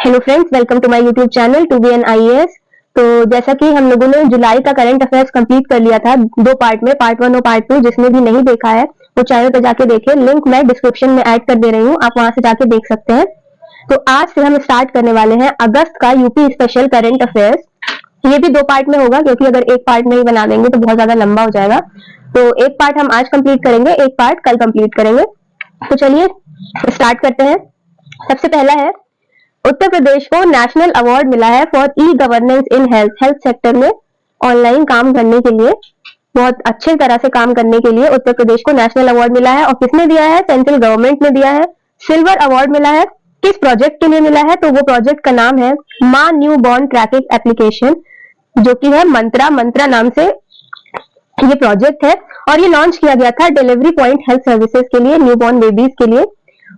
Hello friends, welcome to my YouTube channel to be an IAS. तो जैसा कि हम लोगों ने जुलाई का करंट अफेयर्स कंप्लीट कर लिया था दो पार्ट में, पार्ट 1 और पार्ट 2। जिसने भी नहीं देखा है वो चैनल पे जाके देखे, लिंक मैं डिस्क्रिप्शन में ऐड कर दे रही हूँ, आप वहां से जाके देख सकते हैं। तो आज से हम स्टार्ट करने वाले हैं अगस्त का यूपी स्पेशल करंट अफेयर्स। ये भी दो पार्ट में होगा क्योंकि अगर एक पार्ट में ही बना देंगे तो बहुत ज्यादा लंबा हो जाएगा। तो एक पार्ट हम आज कंप्लीट करेंगे, एक पार्ट कल कंप्लीट करेंगे। तो चलिए स्टार्ट करते हैं। सबसे पहला है, उत्तर प्रदेश को नेशनल अवार्ड मिला है for e governance in health sector में ऑनलाइन काम करने के लिए, बहुत अच्छे तरह से काम करने के लिए उत्तर प्रदेश को नेशनल अवार्ड मिला है। और किसने दिया है? सेंट्रल गवर्नमेंट ने दिया है। सिल्वर अवार्ड मिला है। किस प्रोजेक्ट के लिए मिला है? तो वो प्रोजेक्ट का नाम है मां न्यू बॉर्न ट्रैकिंग एप्लीकेशन, जो कि है मंत्रा नाम से ये प्रोजेक्ट है। और ये लॉन्च किया गया था डिलीवरी पॉइंट हेल्थ सर्विसेज के लिए, न्यू बॉर्न बेबीज के लिए।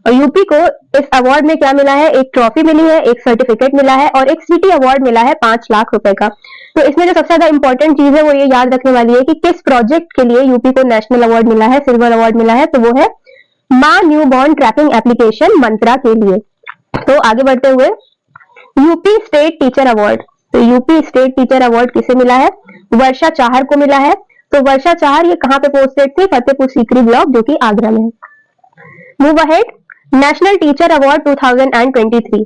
और यूपी को इस अवार्ड में क्या मिला है? एक ट्रॉफी मिली है, एक सर्टिफिकेट मिला है और एक सिटी अवार्ड मिला है 5 लाख रुपए का। तो इसमें जो सबसे ज्यादा इंपॉर्टेंट चीज है वो ये याद रखने वाली है कि किस प्रोजेक्ट के लिए यूपी को नेशनल अवार्ड मिला है, सिल्वर अवार्ड मिला है। तो वो है मां न्यू बॉर्न ट्रैकिंग एप्लीकेशन मंत्रा के लिए। तो आगे बढ़ते हुए, यूपी स्टेट टीचर अवार्ड। तो यूपी स्टेट टीचर अवार्ड किसे मिला है? वर्षा चाहर को मिला है। तो वर्षा चाहर ये कहाँ पे पोस्टेड थी? फतेहपुर सीकरी ब्लॉक, जो कि आगरा में है। Move ahead, national teacher award 2023।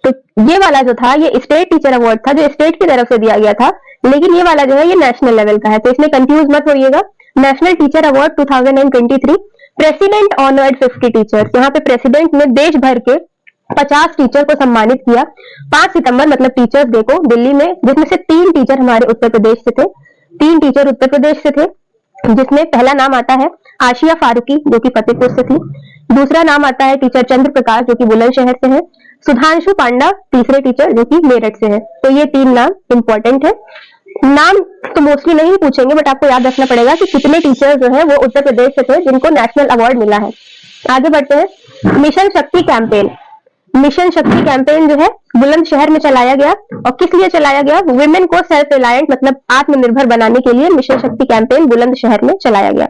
तो ये वाला जो था ये स्टेट टीचर अवार्ड था, जो स्टेट की तरफ से दिया गया था, लेकिन ये वाला जो है ये नेशनल लेवल का है, तो इसमें कंफ्यूज मत होइएगा। National teacher award 2023, president honoured 50 teachers. यहाँ पे प्रेसिडेंट ने देश भर के 50 टीचर को सम्मानित किया 5 सितंबर, मतलब टीचर्स डे को, दिल्ली में, जिसमें से 3 टीचर हमारे उत्तर प्रदेश से थे। 3 टीचर उत्तर प्रदेश से थे, जिसमें पहला नाम आता है आशिया फारूकी, जो कि फतेहपुर से थी। दूसरा नाम आता है टीचर चंद्र प्रकाश, जो कि बुलंदशहर से है। सुधांशु पांडा तीसरे टीचर, जो कि मेरठ से है। तो ये 3 नाम इंपॉर्टेंट है। नाम तो मोस्टली नहीं पूछेंगे, बट आपको याद रखना पड़ेगा कि कितने टीचर जो है वो उत्तर प्रदेश से थे जिनको नेशनल अवार्ड मिला है। आगे बढ़ते हैं, मिशन शक्ति कैंपेन। मिशन शक्ति कैंपेन जो है बुलंदशहर में चलाया गया। और किस लिए चलाया गया? वुमेन को सेल्फ रिलायंट, मतलब आत्मनिर्भर बनाने के लिए मिशन शक्ति कैंपेन बुलंदशहर में चलाया गया।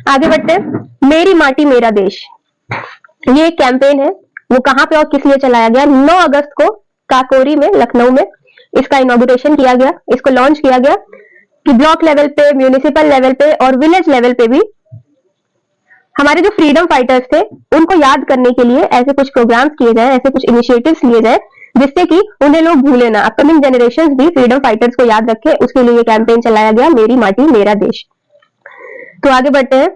आगे बढ़ते हैं, मेरी माटी मेरा देश। ये एक कैंपेन है, वो कहाँ पे और किस लिए चलाया गया? 9 अगस्त को काकोरी में, लखनऊ में इसका इनॉग्रेशन किया गया, इसको लॉन्च किया गया कि ब्लॉक लेवल पे, म्यूनिसिपल लेवल पे और विलेज लेवल पे भी हमारे जो फ्रीडम फाइटर्स थे उनको याद करने के लिए ऐसे कुछ प्रोग्राम्स किए जाए, ऐसे कुछ इनिशिएटिव्स लिए जाए, जिससे कि उन्हें लोग भूले ना, अपकमिंग जनरेशन भी फ्रीडम फाइटर्स को याद रखे। उसके लिए ये कैंपेन चलाया गया, मेरी माटी मेरा देश। तो आगे बढ़ते हैं,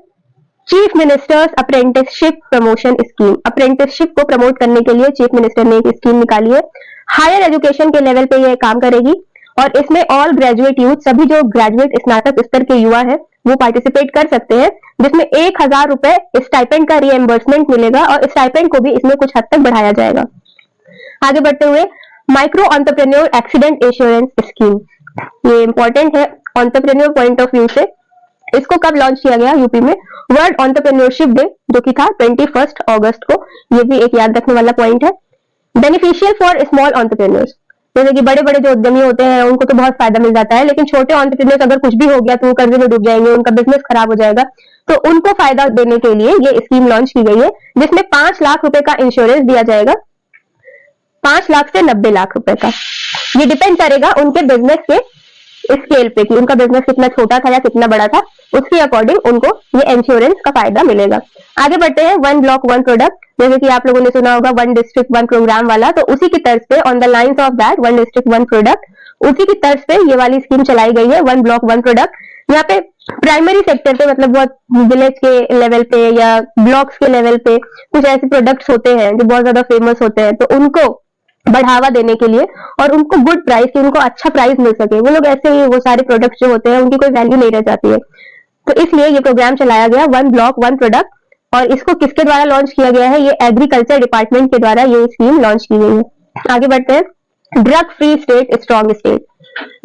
chief ministers apprenticeship promotion scheme. Apprenticeship को प्रमोट करने के लिए चीफ मिनिस्टर ने एक स्कीम निकाली है। हायर एजुकेशन के लेवल पे ये काम करेगी और इसमें ऑल ग्रेजुएट यूथ, सभी जो ग्रेजुएट स्नातक स्तर के युवा है वो पार्टिसिपेट कर सकते हैं, जिसमें 1000 रुपए स्टाइपेंड का रिएम्बर्समेंट मिलेगा और स्टाइपेंड को भी इसमें कुछ हद तक बढ़ाया जाएगा। आगे बढ़ते हुए, micro entrepreneur accident insurance scheme. ये इंपॉर्टेंट है एंटरप्रेन्योर पॉइंट ऑफ व्यू से। इसको कब लॉन्च किया गया? यूपी में वर्ल्ड एंटरप्रेन्योरशिप डे, जो कि था 21 अगस्त को। ये भी एक याद रखने वाला पॉइंट है। बेनिफिशियल फॉर स्मॉल एंटरप्रेन्योर्स, जैसे कि बड़े बड़े जो उद्यमी होते हैं उनको तो बहुत फायदा मिल जाता है, लेकिन छोटे एंटरप्रेन्योर्स अगर कुछ भी हो गया तो वो कर्जे में डूब जाएंगे, उनका बिजनेस खराब हो जाएगा। तो उनको फायदा देने के लिए ये स्कीम लॉन्च की गई है, जिसमें 5 लाख रुपए का इंश्योरेंस दिया जाएगा, 5 लाख से 90 लाख रुपए का। ये डिपेंड करेगा उनके बिजनेस के स्केल पे कि उनका बिजनेस कितना छोटा था या कितना बड़ा था, उसके अकॉर्डिंग उनको ये इंश्योरेंस का फायदा मिलेगा। आगे बढ़ते हैं, 1 ब्लॉक 1 प्रोडक्ट, जैसे कि आप लोगों ने सुना होगा 1 डिस्ट्रिक्ट 1 प्रोग्राम वाला, तो उसी की तर्ज पे, on the lines of that 1 district 1 product, उसी की तर्ज पे ये वाली स्कीम चलाई गई है, 1 ब्लॉक 1 प्रोडक्ट। यहाँ पे प्राइमरी सेक्टर पे, मतलब बहुत विलेज के लेवल पे या ब्लॉक्स के लेवल पे कुछ ऐसे प्रोडक्ट्स होते हैं जो बहुत ज्यादा फेमस होते हैं, तो उनको बढ़ावा देने के लिए और उनको गुड प्राइस, उनको अच्छा प्राइस मिल सके, वो लोग ऐसे ही वो सारे प्रोडक्ट्स जो होते हैं उनकी कोई वैल्यू नहीं रह जाती है, तो इसलिए ये प्रोग्राम चलाया गया 1 ब्लॉक 1 प्रोडक्ट। और इसको किसके द्वारा लॉन्च किया गया है? ये एग्रीकल्चर डिपार्टमेंट के द्वारा ये स्कीम लॉन्च की गई है। आगे बढ़ते हैं, drug free state strong state.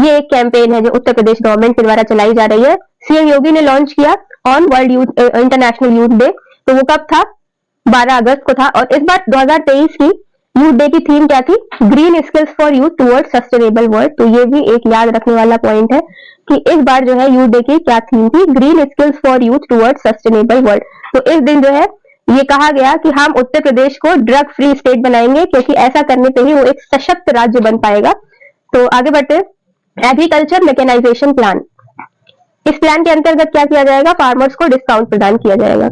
ये एक कैंपेन है जो उत्तर प्रदेश गवर्नमेंट के द्वारा चलाई जा रही है। सीएम योगी ने लॉन्च किया on world youth international youth day. तो वो कब था? 12 अगस्त को था। और इस बार 2023 की यूथ डे की थीम क्या थी? Green skills for youth toward sustainable world. तो ये भी एक याद रखने वाला पॉइंट है कि इस बार जो है यूथ डे की क्या थीम थी? Green skills for youth toward sustainable world. तो इस दिन जो है ये कहा गया कि हम उत्तर प्रदेश को ड्रग फ्री स्टेट बनाएंगे, क्योंकि ऐसा करने पे ही वो एक सशक्त राज्य बन पाएगा। तो आगे बढ़ते, एग्रीकल्चर मैकेनाइजेशन प्लान। इस प्लान के अंतर्गत क्या किया जाएगा, फार्मर्स को डिस्काउंट प्रदान किया जाएगा।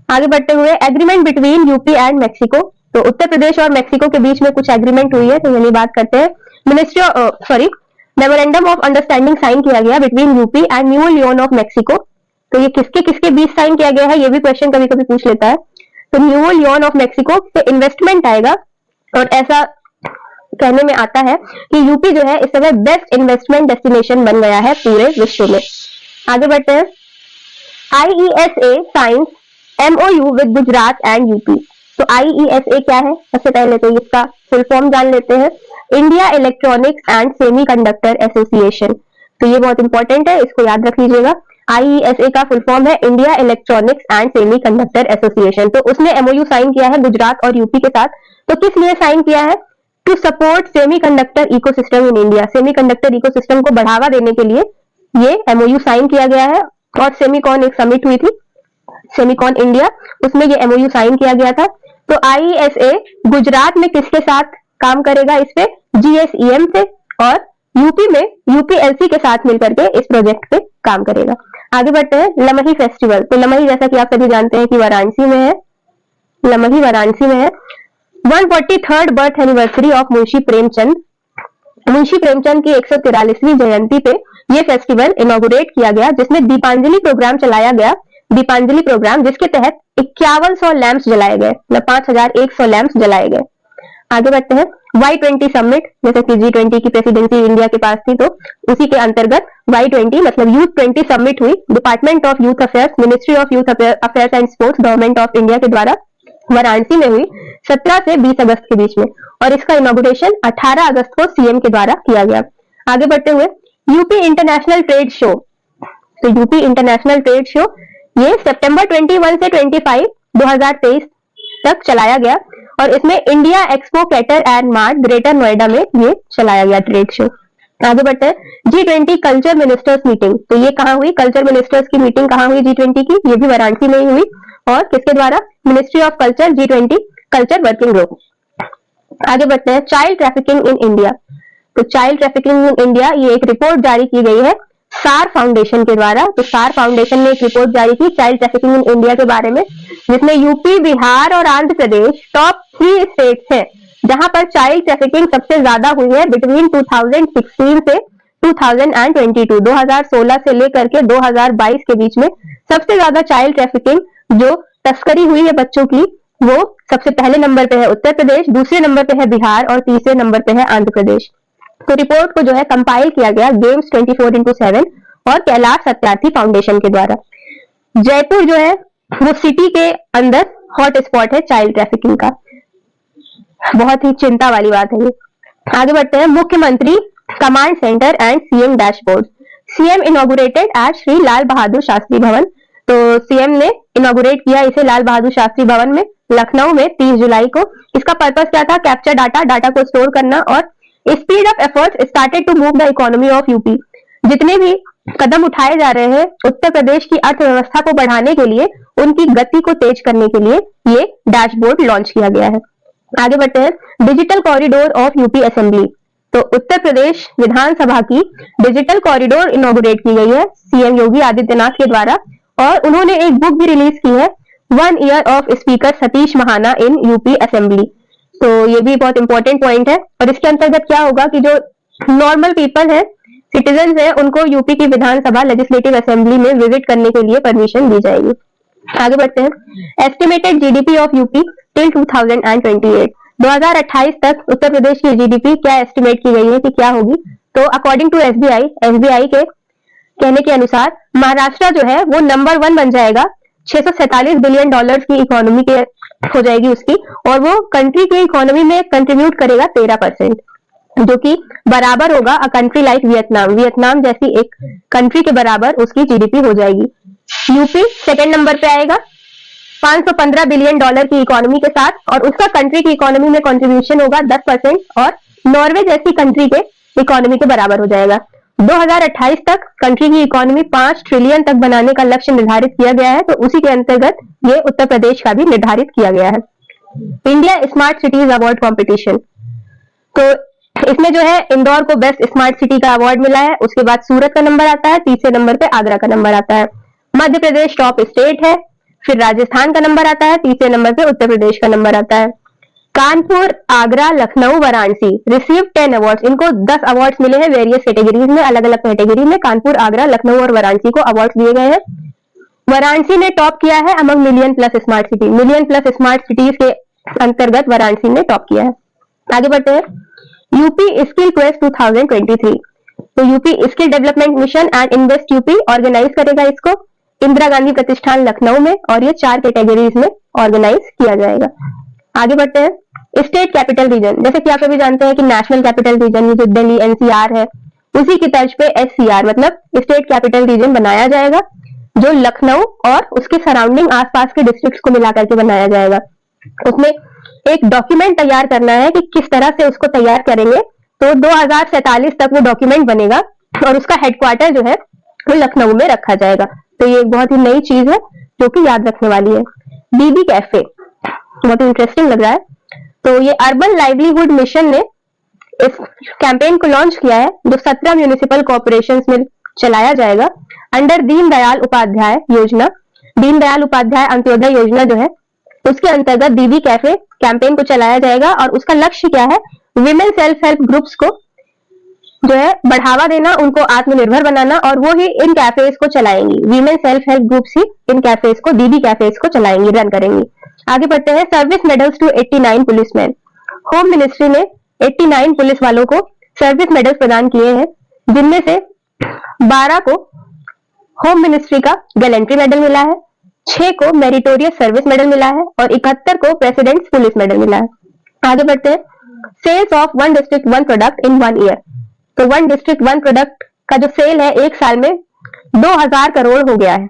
आगे बढ़ते हुए, agreement between UP and Mexico. तो उत्तर प्रदेश और मैक्सिको के बीच में कुछ एग्रीमेंट हुई है, तो यानी बात करते हैं मेमोरेंडम ऑफ अंडरस्टैंडिंग साइन किया गया between UP and New Leon of Mexico. तो ये किसके किसके बीच साइन किया गया है, ये भी क्वेश्चन कभी कभी पूछ लेता है। तो न्यू लियोन ऑफ मैक्सिको से इन्वेस्टमेंट आएगा, और ऐसा कहने में आता है कि यूपी जो है इस समय बेस्ट इन्वेस्टमेंट डेस्टिनेशन बन गया है पूरे विश्व में। आगे बढ़ते हैं, IESA science MOU with Gujarat and UP. तो IESA क्या है, सबसे पहले तो इसका फुल फॉर्म जान लेते हैं, India electronics and semiconductor association. तो ये बहुत इंपॉर्टेंट है, इसको याद रख लीजिएगा। IESA का फुल फॉर्म है India electronics and semiconductor association. तो उसने MOU साइन किया है गुजरात और यूपी के साथ। तो किस लिए साइन किया है, to support semiconductor ecosystem in India. Semiconductor ecosystem को बढ़ावा देने के लिए ये MOU साइन किया गया है। और सेमीकॉन एक समिट हुई थी, सेमीकॉन इंडिया, उसमें ये MOU साइन किया गया था। तो IESA गुजरात में किसके साथ काम करेगा, इस पे GSEM से, और यूपी में UPLC के साथ मिलकर के इस प्रोजेक्ट पे काम करेगा। आगे बढ़ते हैं, लमही फेस्टिवल। तो लमही जैसा कि आप सभी जानते हैं कि वाराणसी में है, लमही वाराणसी में है। 143rd birth anniversary of Munshi Premchand. Munshi Premchand की 143वीं जयंती पे ये फेस्टिवल इनॉग्रेट किया गया, जिसमें दीपांजलि प्रोग्राम चलाया गया। दीपांजलि प्रोग्राम जिसके तहत 5100 लैंप्स जलाए गए, मतलब 5100 लैंप्स जलाए गए। आगे बढ़ते हैं, Y20 समिट, जैसे कि G20 की प्रेसिडेंसी इंडिया के पास थी, तो उसी के अंतर्गत Y20 मतलब यूथ 20 समिट हुई। Department of youth affairs, ministry of youth affairs and sports, government of India के द्वारा वाराणसी में हुई 17 से 20 अगस्त के बीच में, और इसका इनॉग्रेशन 18 अगस्त को CM के द्वारा किया गया। आगे बढ़ते हुए, यूपी इंटरनेशनल ट्रेड शो। तो यूपी इंटरनेशनल ट्रेड शो ये सितंबर 21 से 25 2023 तक चलाया गया, और इसमें India Expo centre and mart Greater Noida में ये चलाया गया ट्रेड शो। आगे बढ़ते हैं, G20 कल्चर मिनिस्टर्स मीटिंग। तो ये कहाँ हुई, कल्चर मिनिस्टर्स की मीटिंग कहाँ हुई G20 की, ये भी वाराणसी में ही हुई, और किसके द्वारा, ministry of culture, G20 culture working group. आगे बढ़ते हैं, चाइल्ड ट्रैफिकिंग इन इंडिया। तो चाइल्ड ट्रैफिकिंग इन इंडिया, ये एक रिपोर्ट जारी की गई है सार फाउंडेशन के द्वारा। तो सार फाउंडेशन ने एक रिपोर्ट जारी की चाइल्ड ट्रैफिकिंग इन इंडिया के बारे में, जिसमें यूपी, बिहार और आंध्र प्रदेश टॉप 3 स्टेट्स हैं जहां पर चाइल्ड ट्रैफिकिंग सबसे ज्यादा हुई है बिटवीन 2016 से 2022। 2016 से लेकर के 2022 के बीच में सबसे ज्यादा चाइल्ड ट्रैफिकिंग जो तस्करी हुई है बच्चों की, वो सबसे पहले नंबर पे है उत्तर प्रदेश, दूसरे नंबर पे है बिहार, और तीसरे नंबर पे है आंध्र प्रदेश। तो रिपोर्ट को जो है कंपाइल किया गया गेम्स 24x7 और कैलाश सत्यार्थी फाउंडेशन के द्वारा। जयपुर जो है वो सिटी के अंदर हॉट स्पॉट है चाइल्ड ट्रैफिकिंग का, बहुत ही चिंता वाली बात है ये। आगे बढ़ते हैं, मुख्यमंत्री command centre and CM dashboard. CM inaugurated at Shri Lal Bahadur Shastri Bhawan. तो CM ने इनॉग्रेट किया इसे लाल बहादुर शास्त्री भवन में, लखनऊ में 30 जुलाई को। इसका पर्पस क्या था, कैप्चर डाटा, डाटा को स्टोर करना, और speed up efforts started to move the economy of UP. जितने भी कदम उठाए जा रहे हैं उत्तर प्रदेश की अर्थव्यवस्था को बढ़ाने के लिए, उनकी गति को तेज करने के लिए ये डैशबोर्ड लॉन्च किया गया है। आगे बढ़ते हैं, digital corridor of UP assembly. तो उत्तर प्रदेश विधानसभा की डिजिटल कॉरिडोर इनॉग्रेट की गई है CM योगी आदित्यनाथ के द्वारा, और उन्होंने एक बुक भी रिलीज की है 1 year of speaker Satish Mahana in UP assembly. तो ये भी बहुत इंपॉर्टेंट पॉइंट है, और इसके अंतर्गत क्या होगा कि जो नॉर्मल पीपल है, सिटीजन है, उनको यूपी की विधानसभा लेजिस्लेटिव असेंबली में विजिट करने के लिए परमिशन दी जाएगी। आगे बढ़ते हैं, estimated GDP of UP till 2028। 2028 तक उत्तर प्रदेश की GDP क्या एस्टिमेट की गई है कि क्या होगी। तो अकॉर्डिंग टू SBI के कहने के अनुसार महाराष्ट्र जो है वो नंबर 1 बन जाएगा, 647 बिलियन डॉलर्स की इकोनॉमी के हो जाएगी उसकी, और वो कंट्री की इकोनॉमी में कंट्रीब्यूट करेगा 13%, जो कि बराबर होगा a country like Vietnam. Vietnam जैसी एक कंट्री के बराबर उसकी GDP हो जाएगी। यूपी सेकंड नंबर पे आएगा 515 बिलियन डॉलर की इकोनॉमी के साथ, और उसका कंट्री की इकोनॉमी में कंट्रीब्यूशन होगा 10%, और नॉर्वे जैसी कंट्री के इकोनॉमी के बराबर हो जाएगा। 2028 तक कंट्री की इकोनॉमी 5 ट्रिलियन तक बनाने का लक्ष्य निर्धारित किया गया है, तो उसी के अंतर्गत ये उत्तर प्रदेश का भी निर्धारित किया गया है। India smart cities award competition, तो इसमें जो है इंदौर को बेस्ट स्मार्ट सिटी का अवार्ड मिला है, उसके बाद सूरत का नंबर आता है, तीसरे नंबर पे आगरा का नंबर आता है। मध्य प्रदेश टॉप स्टेट है, फिर राजस्थान का नंबर आता है, तीसरे नंबर पे उत्तर प्रदेश का नंबर आता है। कानपुर, आगरा, लखनऊ, वाराणसी रिसीव 10 अवार्ड्स, इनको 10 अवार्ड्स मिले हैं वेरियस कैटेगरीज में, अलग अलग कैटेगरी में कानपुर, आगरा, लखनऊ और वाराणसी को अवार्ड्स दिए गए हैं। वाराणसी ने टॉप किया है among million plus smart city, million plus smart cities के अंतर्गत वाराणसी ने टॉप किया है। आगे बढ़ते हैं, यूपी स्किल क्वेस्ट 2023, तो UP skill development mission and invest UP organize करेगा इसको, इंदिरा गांधी प्रतिष्ठान लखनऊ में, और ये 4 कैटेगरीज में ऑर्गेनाइज किया जाएगा। आगे बढ़ते हैं, स्टेट कैपिटल रीजन, जैसे कि आप सभी जानते हैं कि नेशनल कैपिटल रीजन जो दिल्ली एनसीआर है, उसी की तर्ज पे एससीआर मतलब स्टेट कैपिटल रीजन बनाया जाएगा, जो लखनऊ और उसके सराउंडिंग आसपास के डिस्ट्रिक्ट्स को मिला करके बनाया जाएगा। उसमें एक डॉक्यूमेंट तैयार करना है कि किस तरह से उसको तैयार करेंगे, तो 2047 तक वो डॉक्यूमेंट बनेगा और उसका हेडक्वार्टर जो है वो लखनऊ में रखा जाएगा। तो ये एक बहुत ही नई चीज है जो कि याद रखने वाली है। बीबी कैफे बहुत इंटरेस्टिंग लग रहा है, तो ये अर्बन लाइवलीहुड मिशन ने इस कैंपेन को लॉन्च किया है, जो 17 म्यूनिसिपल कॉर्पोरेशंस में चलाया जाएगा अंडर दीनदयाल उपाध्याय योजना। दीनदयाल उपाध्याय अंत्योदय योजना जो है उसके अंतर्गत बीबी कैफे कैंपेन को चलाया जाएगा, और उसका लक्ष्य क्या है, विमेन सेल्फ हेल्प ग्रुप्स को जो है बढ़ावा देना, उनको आत्मनिर्भर बनाना, और वो ही इन कैफेज को चलाएंगी। वीमेन सेल्फ हेल्प ग्रुप्स ही इन कैफेज को, बीबी कैफेज को चलाएंगी, रन करेंगी। आगे बढ़ते हैं, service medals to 89 policeman. Home ministry ने 89 पुलिस वालों को सर्विस मेडल्स प्रदान किए हैं, जिनमें से 12 को होम मिनिस्ट्री का गैलेंट्री मेडल मिला है, 6 को मेरिटोरियस सर्विस मेडल मिला है, और 71 को प्रेसिडेंट्स पुलिस मेडल मिला है। आगे बढ़ते हैं, sales of 1 district 1 product in 1 year, तो 1 डिस्ट्रिक्ट 1 प्रोडक्ट का जो सेल है एक साल में 2000 करोड़ हो गया है,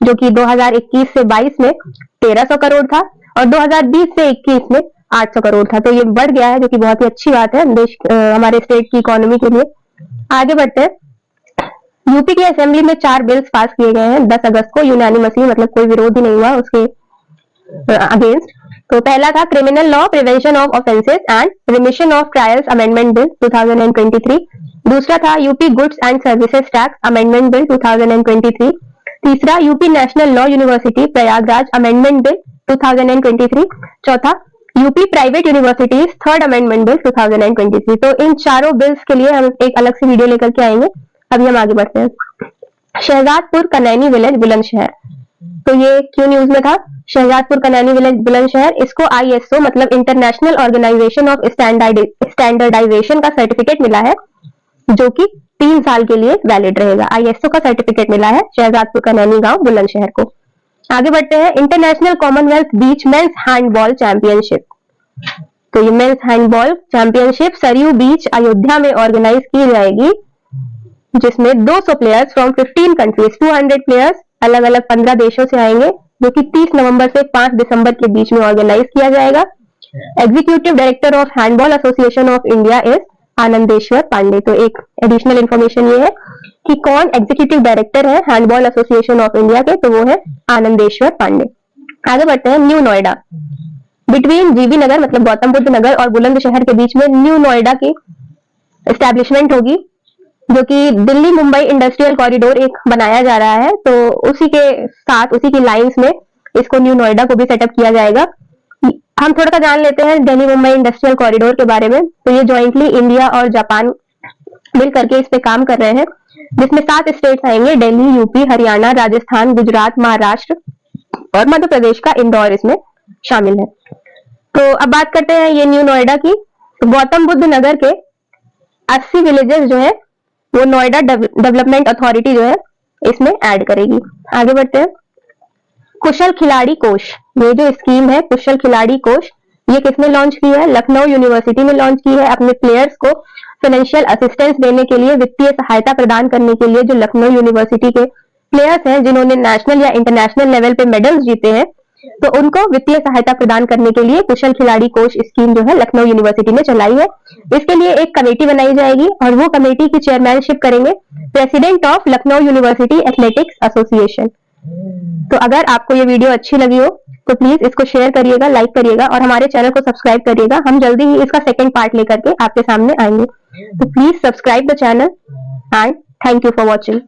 जो कि 2021 से 22 में 1300 करोड़ था, और 2020 से 21 में 800 करोड़ था। तो ये बढ़ गया है, जो कि बहुत ही अच्छी बात है देश हमारे स्टेट की इकोनॉमी के लिए। आगे बढ़ते हैं, यूपी की असेंबली में 4 बिल्स पास किए गए हैं 10 अगस्त को, यूनानिमसली, मतलब कोई विरोध ही नहीं हुआ उसके अगेंस्ट। तो पहला था criminal law prevention of offences and remission of trials amendment bill 2023, दूसरा था UP goods and services tax amendment bill 2023, तीसरा UP national law university Prayagraj amendment bill 2023, चौथा UP private universities third amendment bill 2023। तो इन चारों bills के लिए हम एक अलग से वीडियो लेकर के आएंगे। अभी हम आगे बढ़ते हैं। शहजादपुर कनैनी विलेज बुलंदशहर, तो ये क्यों न्यूज में था, शहजादपुर कनैनी विलेज बुलंदशहर, इसको ISO मतलब इंटरनेशनल ऑर्गेनाइजेशन ऑफ स्टैंडर्डाइजेशन का सर्टिफिकेट मिला है, जो कि 3 साल के लिए वैलिड रहेगा। ISO का सर्टिफिकेट मिला है शहजादपुर कनैनी गांव बुलंदशहर को। आगे बढ़ते हैं, इंटरनेशनल कॉमनवेल्थ बीच मेंस हैंडबॉल चैंपियनशिप, तो ये मेंस हैंडबॉल चैंपियनशिप सरयू बीच अयोध्या में ऑर्गेनाइज की जाएगी, जिसमें 200 प्लेयर्स फ्रॉम 15 कंट्रीज, 200 प्लेयर्स अलग अलग 15 देशों से आएंगे, जो कि 30 नवंबर से 5 दिसंबर के बीच में ऑर्गेनाइज किया जाएगा। Executive director of handball association of India is Anandeshwar Pandey. तो एक एडिशनल इंफॉर्मेशन ये है कि कौन एग्जीक्यूटिव डायरेक्टर है हैंडबॉल एसोसिएशन ऑफ इंडिया के, तो वो है आनंदेश्वर पांडे। आगे बढ़ते हैं, new Noida between GB Nagar मतलब गौतम बुद्ध नगर और बुलंदशहर के बीच में न्यू नोएडा की एस्टेब्लिशमेंट होगी, जो कि दिल्ली मुंबई इंडस्ट्रियल कॉरिडोर एक बनाया जा रहा है, तो उसी के साथ उसी की लाइंस में इसको न्यू नोएडा को भी सेटअप किया जाएगा। हम थोड़ा सा जान लेते हैं दिल्ली मुंबई इंडस्ट्रियल कॉरिडोर के बारे में। तो ये जॉइंटली इंडिया और जापान मिल करके इस पे काम कर रहे हैं, जिसमें 7 स्टेट्स आएंगे, दिल्ली, यूपी, हरियाणा, राजस्थान, गुजरात, महाराष्ट्र और मध्य प्रदेश का इंदौर इसमें शामिल है। तो अब बात करते हैं ये न्यू नोएडा की। तो गौतम बुद्ध नगर के 80 विलेजेस जो है वो नोएडा डेवलपमेंट अथॉरिटी जो है इसमें ऐड करेगी। आगे बढ़ते हैं, कुशल खिलाड़ी कोष, ये जो स्कीम है कुशल खिलाड़ी कोष, ये किसने लॉन्च की है, लखनऊ यूनिवर्सिटी ने लॉन्च की है। अपने प्लेयर्स को फाइनेंशियल असिस्टेंस देने के लिए, वित्तीय सहायता प्रदान करने के लिए, जो लखनऊ यूनिवर्सिटी के प्लेयर्स हैं जिन्होंने नेशनल या इंटरनेशनल लेवल पे मेडल्स जीते हैं, तो उनको वित्तीय सहायता प्रदान करने के लिए कुशल खिलाड़ी कोष स्कीम जो है लखनऊ यूनिवर्सिटी ने चलाई है। इसके लिए एक कमेटी बनाई जाएगी और वो कमेटी की चेयरमैनशिप करेंगे president of Lucknow university athletics association. तो अगर आपको ये वीडियो अच्छी लगी हो तो प्लीज इसको शेयर करिएगा, लाइक करिएगा और हमारे चैनल को सब्सक्राइब करिएगा। हम जल्दी ही इसका सेकंड पार्ट लेकर के आपके सामने आएंगे। तो please subscribe the channel and thank you for watching.